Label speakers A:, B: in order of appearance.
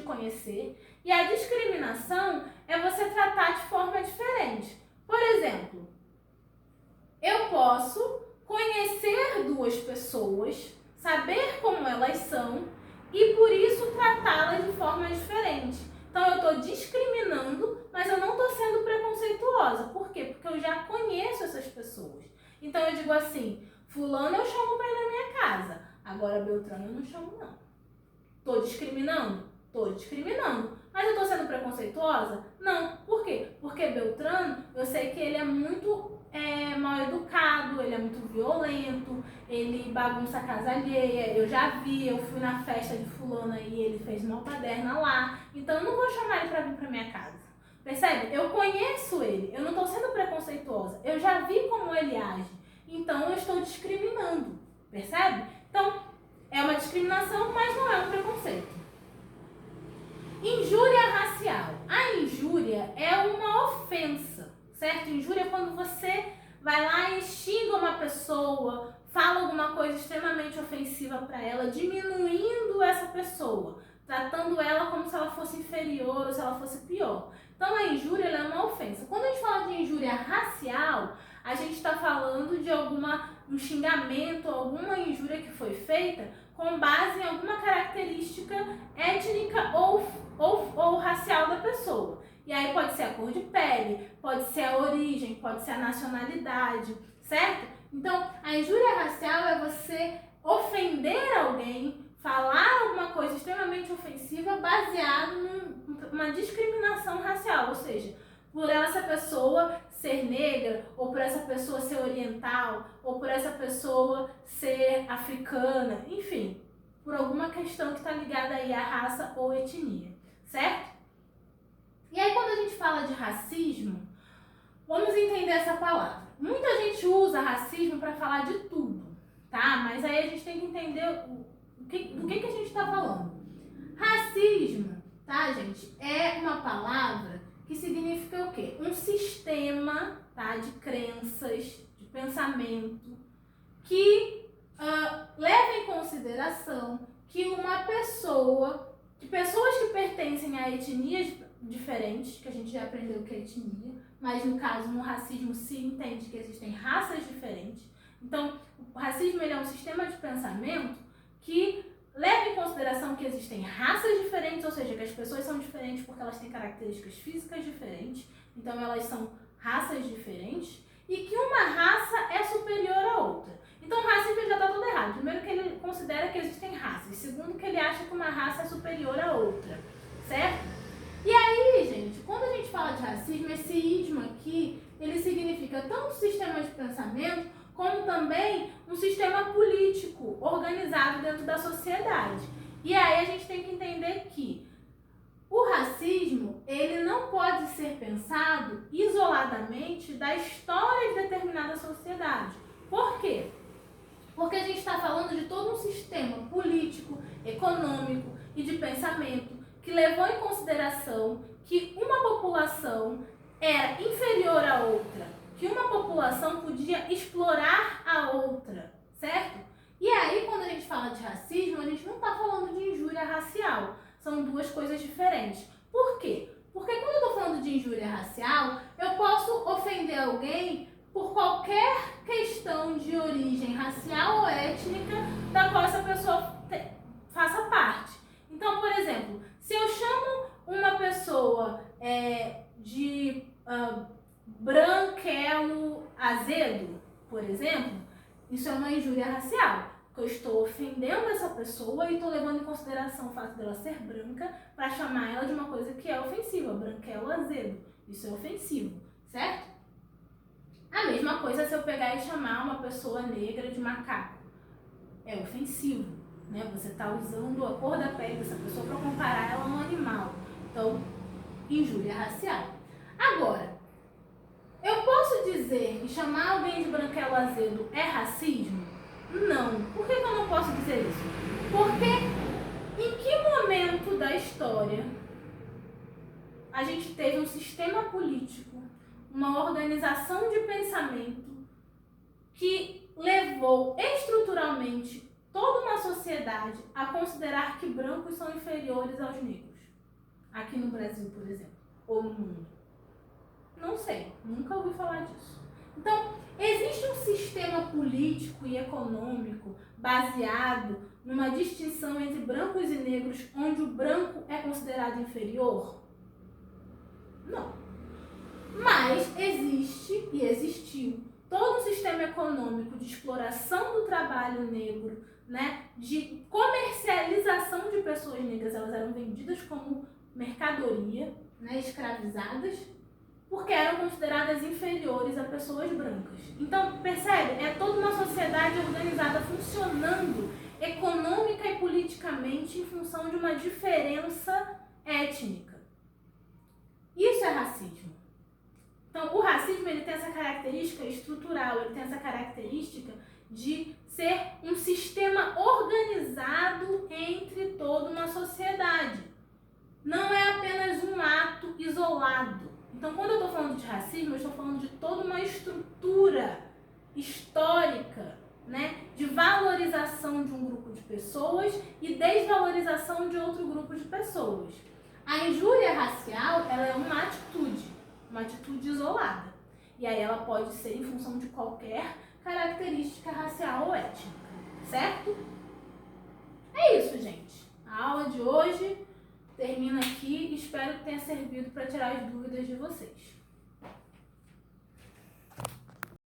A: conhecer, e a discriminação é você tratar de forma diferente. Por exemplo, eu posso conhecer duas pessoas, saber como elas são e por isso tratá-las de forma diferente. Então eu estou discriminando, mas eu não estou sendo preconceituosa. Por quê? Porque eu já conheço essas pessoas. Então eu digo assim, fulano eu chamo para ir na minha casa, agora Beltrano eu não chamo não. Estou discriminando? Estou discriminando. Mas eu estou sendo preconceituosa? Não. Por quê? Porque Beltrano, eu sei que ele é muito mal educado, ele é muito violento, ele bagunça a casa alheia, eu já vi, eu fui na festa de fulana e ele fez uma paderna lá, então eu não vou chamar ele para vir para minha casa. Percebe? Eu conheço ele, eu não estou sendo preconceituosa, eu já vi como ele age, então eu estou discriminando. Percebe? Então, é uma discriminação, mas não é um preconceito. Injúria racial. A injúria é uma ofensa, certo? Injúria é quando você vai lá e xinga uma pessoa, fala alguma coisa extremamente ofensiva para ela, diminuindo essa pessoa, tratando ela como se ela fosse inferior ou se ela fosse pior. Então a injúria ela é uma ofensa. Quando a gente fala de injúria racial, a gente está falando de um xingamento, alguma injúria que foi feita com base em alguma característica étnica ou racial da pessoa. E aí pode ser a cor de pele, pode ser a origem, pode ser a nacionalidade, certo? Então, a injúria racial é você ofender alguém, falar alguma coisa extremamente ofensiva baseado numa discriminação racial, ou seja, por essa pessoa ser negra, ou por essa pessoa ser oriental, ou por essa pessoa ser africana, enfim, por alguma questão que está ligada aí à raça ou etnia, certo? E aí quando a gente fala de racismo, vamos entender essa palavra. Muita gente usa racismo para falar de tudo, tá? Mas aí a gente tem que entender do que a gente está falando. Racismo, tá, gente, é uma palavra que significa o quê? Um sistema, tá, de crenças, de pensamento, que leva em consideração que pessoas que pertencem a etnias diferentes, que a gente já aprendeu que é etnia, mas no caso, no racismo se entende que existem raças diferentes. Então, o racismo ele é um sistema de pensamento que leva em consideração que existem raças diferentes, ou seja, que as pessoas são diferentes porque elas têm características físicas diferentes, então elas são raças diferentes, e que uma raça é superior à outra. Então o racismo já está tudo errado. Primeiro que ele considera que existem raças, segundo que ele acha que uma raça é superior à outra, certo? E aí, gente, quando a gente fala de racismo, esse ismo aqui, ele significa tanto sistema de pensamento, como também um sistema político organizado dentro da sociedade. E aí a gente tem que entender que o racismo, ele não pode ser pensado isoladamente da história de determinada sociedade. Por quê? Porque a gente está falando de todo um sistema político, econômico e de pensamento que levou em consideração que uma população era inferior à outra, que uma população podia explorar a outra, certo? E aí, quando a gente fala de racismo, a gente não está falando de injúria racial. São duas coisas diferentes. Por quê? Porque quando eu estou falando de injúria racial, eu posso ofender alguém por qualquer questão de origem racial ou étnica da qual essa pessoa faça parte. Então, por exemplo, se eu chamo uma pessoa de branquelo azedo, por exemplo, isso é uma injúria racial. Eu estou ofendendo essa pessoa e estou levando em consideração o fato dela ser branca para chamar ela de uma coisa que é ofensiva, branquelo azedo. Isso é ofensivo, certo? A mesma coisa se eu pegar e chamar uma pessoa negra de macaco. É ofensivo, né? Você está usando a cor da pele dessa pessoa para comparar ela a um animal. Então, injúria racial. Agora, eu posso dizer que chamar alguém de branquelo azedo é racismo? Não. Por que eu não posso dizer isso? Porque em que momento da história a gente teve um sistema político, uma organização de pensamento que levou estruturalmente toda uma sociedade a considerar que brancos são inferiores aos negros? aqui no Brasil, por exemplo, ou no mundo? Não sei, nunca ouvi falar disso. Então, existe um sistema político e econômico baseado numa distinção entre brancos e negros, onde o branco é considerado inferior? Não. Mas existe e existiu todo um sistema econômico de exploração do trabalho negro, né, de comercialização de pessoas negras. Elas eram vendidas como mercadoria, né, escravizadas, porque eram consideradas inferiores a pessoas brancas. Então, percebe? É toda uma sociedade organizada funcionando econômica e politicamente em função de uma diferença étnica. Isso é racismo. Então, o racismo ele tem essa característica estrutural, ele tem essa característica de ser um sistema organizado entre toda uma sociedade. Não é apenas um ato isolado. Então, quando eu estou falando de racismo, eu estou falando de toda uma estrutura histórica, né, de valorização de um grupo de pessoas e desvalorização de outro grupo de pessoas. A injúria racial, ela é uma atitude isolada. E aí ela pode ser em função de qualquer característica racial ou étnica, certo? É isso, gente. A aula de hoje termina aqui. Espero que tenha servido para tirar as dúvidas de vocês.